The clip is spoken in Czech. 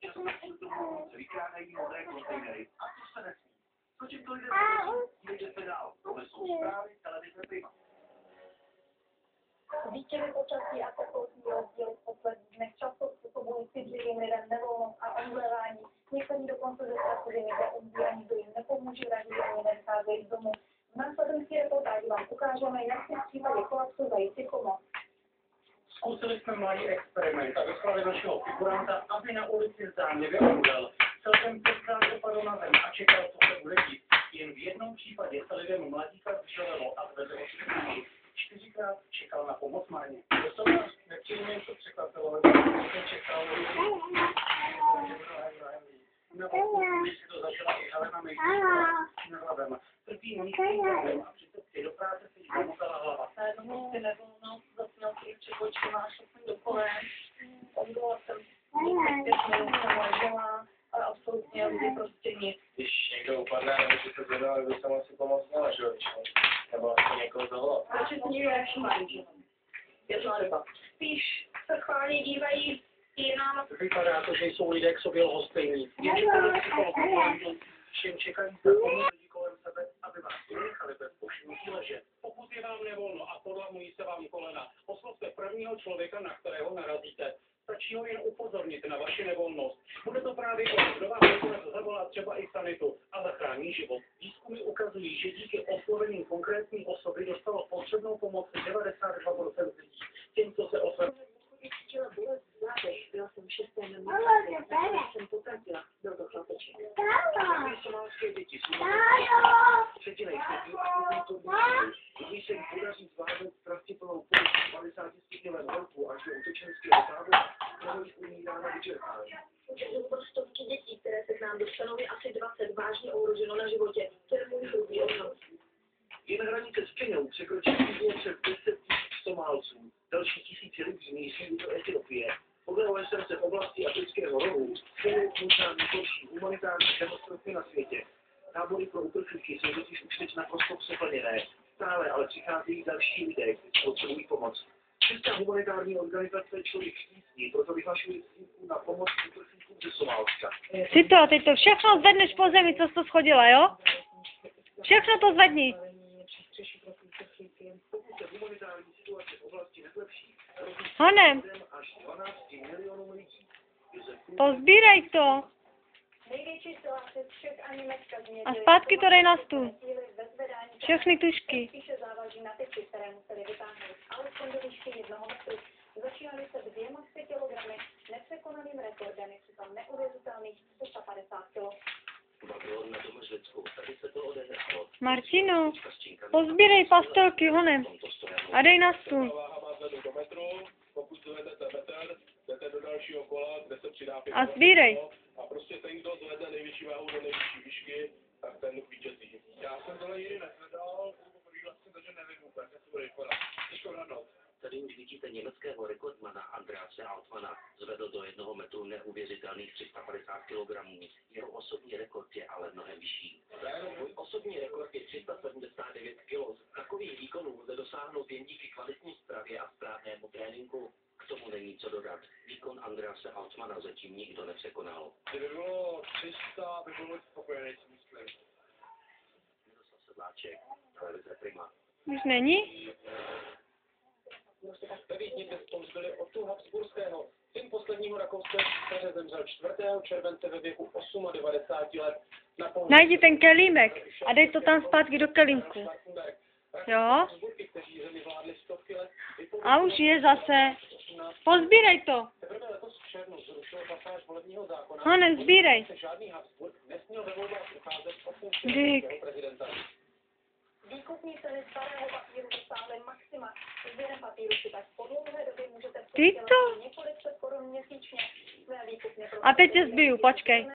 Často kvůli tomu se vykrádají modré kontejnery. A to se nesmí. Skočím to lidé jdete dál. Tohle jsou zprávy televize Prima. Výkyvy počasí a teplotní rozdíl v posledních dnech často způsobují citlivým lidem nevolnost a omdlevání. Někteří dokonce ze strachu, že někde umří a nikdo jim nepomůže, raději ani nevycházejí z domu. V následující reportáži vám ukážeme, jak si v případě kolapsu zajistit pomoc. Zkusili jsme malý experiment a vyslali našeho figuranta, aby na ulici zdánlivě umřel. Celkem 5krát dopadl na zem a čekal, co se bude dít. Jen v jednom případě se lidem mladíka vželelo a zvedlo od 4krát čekal na pomoc marně. Doslova nepříjemně něco překvapilo, že čekal, když si to zažila i Helena Mejstříková trpí moničným problémem a při cestě do práce se jí zamotala hlava. Najednou prostě nevolnost, zapněl si před očima, šel jsem do kolen, omdlela jsem 5 minut jsem ležela, ale absolutně lidi prostě nic. Když někdo upadne, nebo si se zvedne, by se asi pomoct měla, že jo? Nebo asi někoho zavolat. Proč si nikdo nevšímají, že? Je to ryba. Spíš se chválně dívají jinam. Vypadá to, že jsou lidé k sobě lhostejní. Je několik psychologů, všem čekají za pomoc lidí kolem sebe, aby vás nechali bez povšimnutí ležet. Pokud je vám nevolno a podlamují se vám kolena, oslovte prvního člověka, na kterého narazíte. Stačí ho jen upozornit na vaši nevolnost. Bude to právě on, kdo vám nakonec zavolá třeba i sanitu a zachrání život. Výzkumy ukazují, že díky oslovením konkrétní osoby dostalo potřebnou pomoc 92% lidí. Těm, co se oslovili. Cítila bolest v zádech, byla jsem 6. nemoci, jsem potratila, byl to chlapeček. Somálské děti jsou třetina jich když se jim podaří zvládnout pravděpodobnou pomoc 50 stupňovém horku až do utečenského tábora, nebo jich umírá na vyčerpání. Pro stovky dětí, které se k nám dostanou, je asi 20 vážně ohroženo na životě. To je můj hrubý odhad. Jen hranice s Keňou překročí přes 10 000 Somálců. Další tisíce lidí míří do Etiopie. Podle OSN se v oblasti afrického rohu jsou možná nejhorší humanitární katastrofy na světě. Tábory pro uprchlíky jsou totiž už teď naprosto přeplněné. Stále ale přicházejí další lidé, kteří potřebují pomoc. Česká humanitární organizace Člověk v tísni proto vyhlašuje snímku na pomoc uprchlíkům ze Somálska. Si to, teď to všechno zvedneš po zemi, co jsi to schodila, jo? Všechno to zvedni. Pokud se humanitární situace v oblasti nezlepší, Honem, až 12 milionů lidí. pozbírej to. Největší situace všech ani Německa A zpátky to dej na stůl. bezvedání Všechny tušky. spíše závaží na typy, které museli vytáhnout. Alespoň do výšky 1 metru. Začínali se 200 kilogramy, nepřekonaným rekordem je přitom neuvěřitelných 350 kg. Martino, pozbírej pastelky honem a dej na stůl. Do metru, pokud zvednete metr, jdete do dalšího kola, kde se přidá 5 A sbírej. a prostě ten, kdo zvedne nejvyšší váhu do nejvyšší výšky, tak ten vítězí. Já jsem tohle nikdy nezvedal, takže nevím úplně, jak to bude vypadat. Těžko odhadnout. Tady už vidíte německého rekordmana Andrease Altmana. Zvedl do 1 metru neuvěřitelných 350 kg. Jeho osobní rekord je ale mnohem vyšší. Můj osobní rekord je 379 kg. Takových výkonů lze dosáhnout jen díky kvalitní stravě a správnému tréninku. K tomu není co dodat. Výkon Andrease Altmana zatím nikdo nepřekonal. Kdyby bylo 300, by bylo spokojený, si myslím. Miroslav Sedláček, televize Prima. Už není? Ve Vídni dnes pomstili Ottu Habsburského. Syn posledního rakouského císaře zemřel 4. července ve věku 98 let. Najdi ten kelímek a dej to tam zpátky do kelímku. Jo? A už je zase. Pozbírej to. Teprve letos v červnu zrušil pasáž volebního zákona. Honem, sbírej. Žádný Habsburg nesměl ve volbách ucházet o funkci Dík. prezidenta. Výkupní ceny starého papíru dosáhly maxima. Sběrem papíru si tak po dlouhé době můžete Ty to. několik set korun měsíčně. Své výkupně A teď tě zbiju, počkej.